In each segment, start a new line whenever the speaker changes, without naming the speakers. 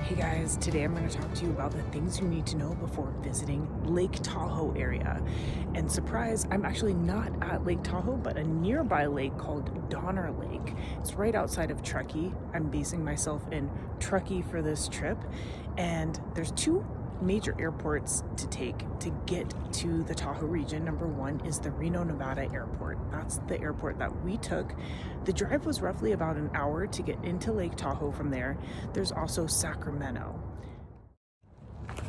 Hey guys, today I'm going to talk to you about the things you need to know before visiting Lake Tahoe area. And surprise, I'm actually not at Lake Tahoe, but a nearby lake called Donner Lake. It's right outside of Truckee. I'm basing myself in Truckee for this trip, and there's two major airports to take to get to the Tahoe region. Number one is the Reno, Nevada airport. That's the airport that we took. The drive was roughly about an hour to get into Lake Tahoe from there. There's also Sacramento.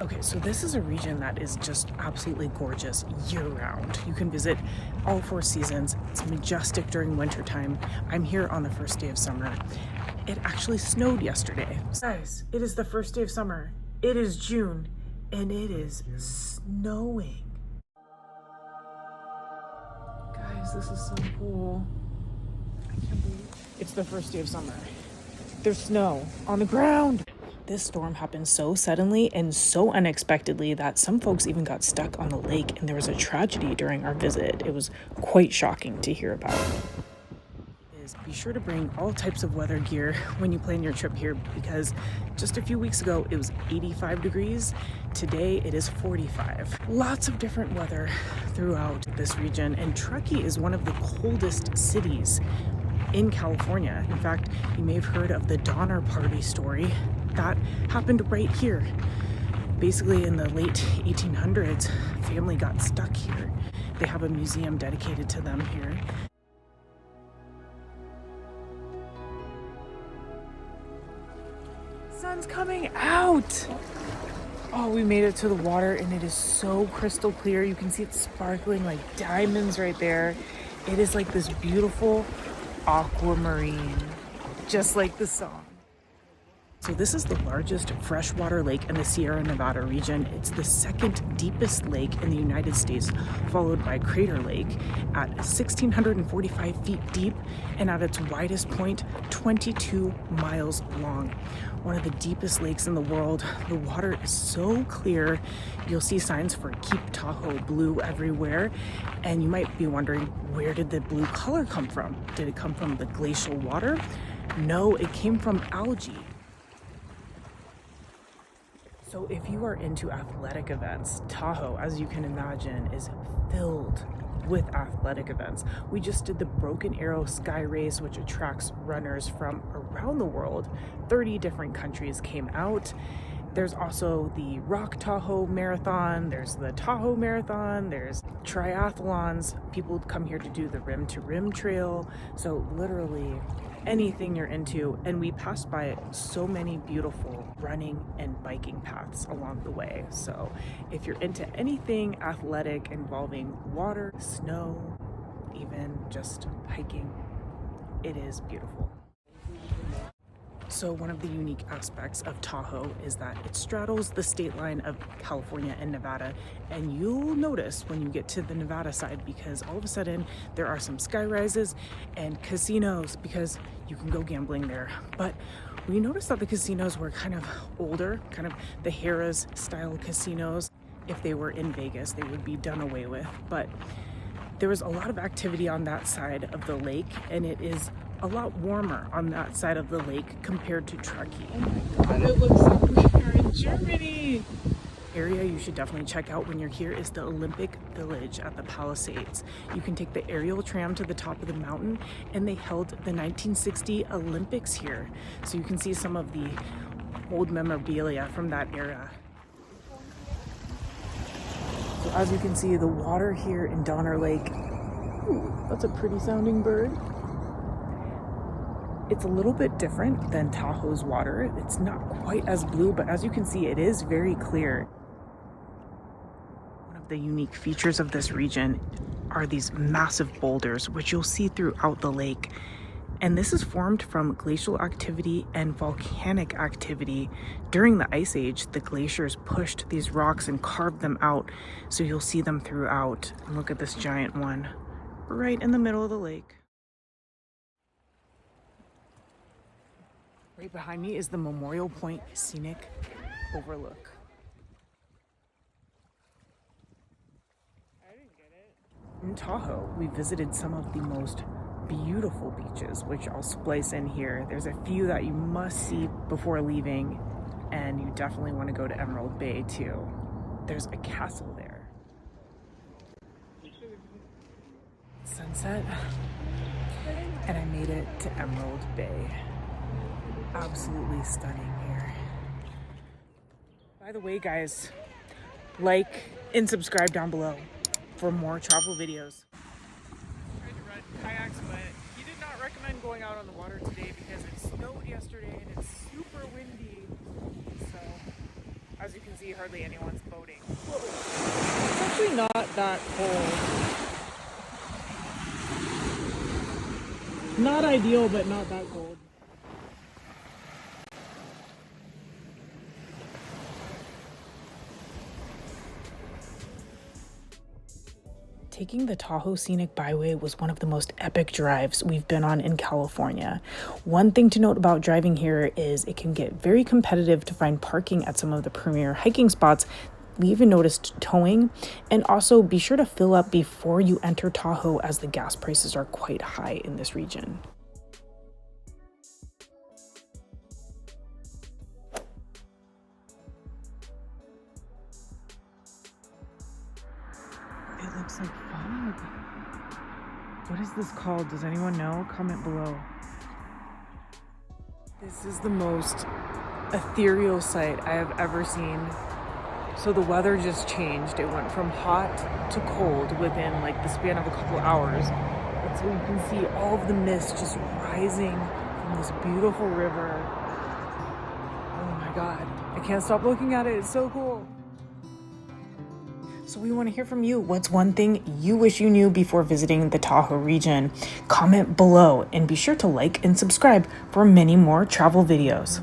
Okay, so this is a region that is just absolutely gorgeous year-round. You can visit all four seasons. It's majestic during wintertime. I'm here on the first day of summer. It actually snowed yesterday. Guys, it is the first day of summer. It is June, and it is snowing. Guys, this is so cool. I can't believe it. It's the first day of summer. There's snow on the ground. This storm happened so suddenly and so unexpectedly that some folks even got stuck on the lake, and there was a tragedy during our visit. It was quite shocking to hear about. Be sure to bring all types of weather gear when you plan your trip here, because just a few weeks ago it was 85 degrees. Today it is 45. Lots of different weather throughout this region, and Truckee is one of the coldest cities in California. In fact, you may have heard of the Donner Party story. That happened right here. Basically in the late 1800s, family got stuck here. They have a museum dedicated to them here. Sun's coming out. Oh, we made it to the water, and it is so crystal clear. You can see it sparkling like diamonds right there. It is like this beautiful aquamarine, just like the song. So this is the largest freshwater lake in the Sierra Nevada region. It's the second deepest lake in the United States, followed by Crater Lake at 1,645 feet deep, and at its widest point, 22 miles long. One of the deepest lakes in the world. The water is so clear, you'll see signs for Keep Tahoe Blue everywhere. And you might be wondering, where did the blue color come from? Did it come from the glacial water? No, it came from algae. So if you are into athletic events, Tahoe, as you can imagine, is filled with athletic events. We just did the Broken Arrow Skyrace, which attracts runners from around the world. 30 different countries came out. There's also the Rock Tahoe Marathon, there's the Tahoe Marathon, there's triathlons. People come here to do the Rim to Rim Trail. So literally anything you're into. And we passed by so many beautiful running and biking paths along the way. So if you're into anything athletic involving water, snow, even just hiking, it is beautiful. So one of the unique aspects of Tahoe is that it straddles the state line of California and Nevada, and you'll notice when you get to the Nevada side, because all of a sudden there are some sky rises and casinos, because you can go gambling there. But we noticed that the casinos were kind of older, kind of the Harrah's style casinos. If they were in Vegas, they would be done away with. But there was a lot of activity on that side of the lake, and it is a lot warmer on that side of the lake compared to Truckee. Oh my god, it looks like we're in Germany! Area you should definitely check out when you're here is the Olympic Village at the Palisades. You can take the aerial tram to the top of the mountain, and they held the 1960 Olympics here. So you can see some of the old memorabilia from that era. So as you can see, the water here in Donner Lake, ooh, that's a pretty sounding bird. It's a little bit different than Tahoe's water. It's not quite as blue, but as you can see, it is very clear. One of the unique features of this region are these massive boulders, which you'll see throughout the lake. And this is formed from glacial activity and volcanic activity. During the Ice Age, the glaciers pushed these rocks and carved them out, so you'll see them throughout. And look at this giant one right in the middle of the lake. Right behind me is the Memorial Point Scenic Overlook. I didn't get it. In Tahoe, we visited some of the most beautiful beaches, which I'll splice in here. There's a few that you must see before leaving. and you definitely want to go to Emerald Bay too. There's a castle there. Sunset, and I made it to Emerald Bay. Absolutely stunning here. By the way, guys, like and subscribe down below for more travel videos. I tried to run kayaks, but he did not recommend going out on the water today because it snowed yesterday and it's super windy. So, as you can see, hardly anyone's boating. It's actually not that cold. Not ideal, but not that cold. Taking the Tahoe Scenic Byway was one of the most epic drives we've been on in California. One thing to note about driving here is it can get very competitive to find parking at some of the premier hiking spots. We even noticed towing, and also be sure to fill up before you enter Tahoe as the gas prices are quite high in this region. It looks like fog. What is this called? Does anyone know? Comment below. This is the most ethereal sight I have ever seen. So the weather just changed. It went from hot to cold within like the span of a couple hours. And so you can see all of the mist just rising from this beautiful river. Oh my God. I can't stop looking at it. It's so cool. So we want to hear from you. What's one thing you wish you knew before visiting the Tahoe region? Comment below and be sure to like and subscribe for many more travel videos.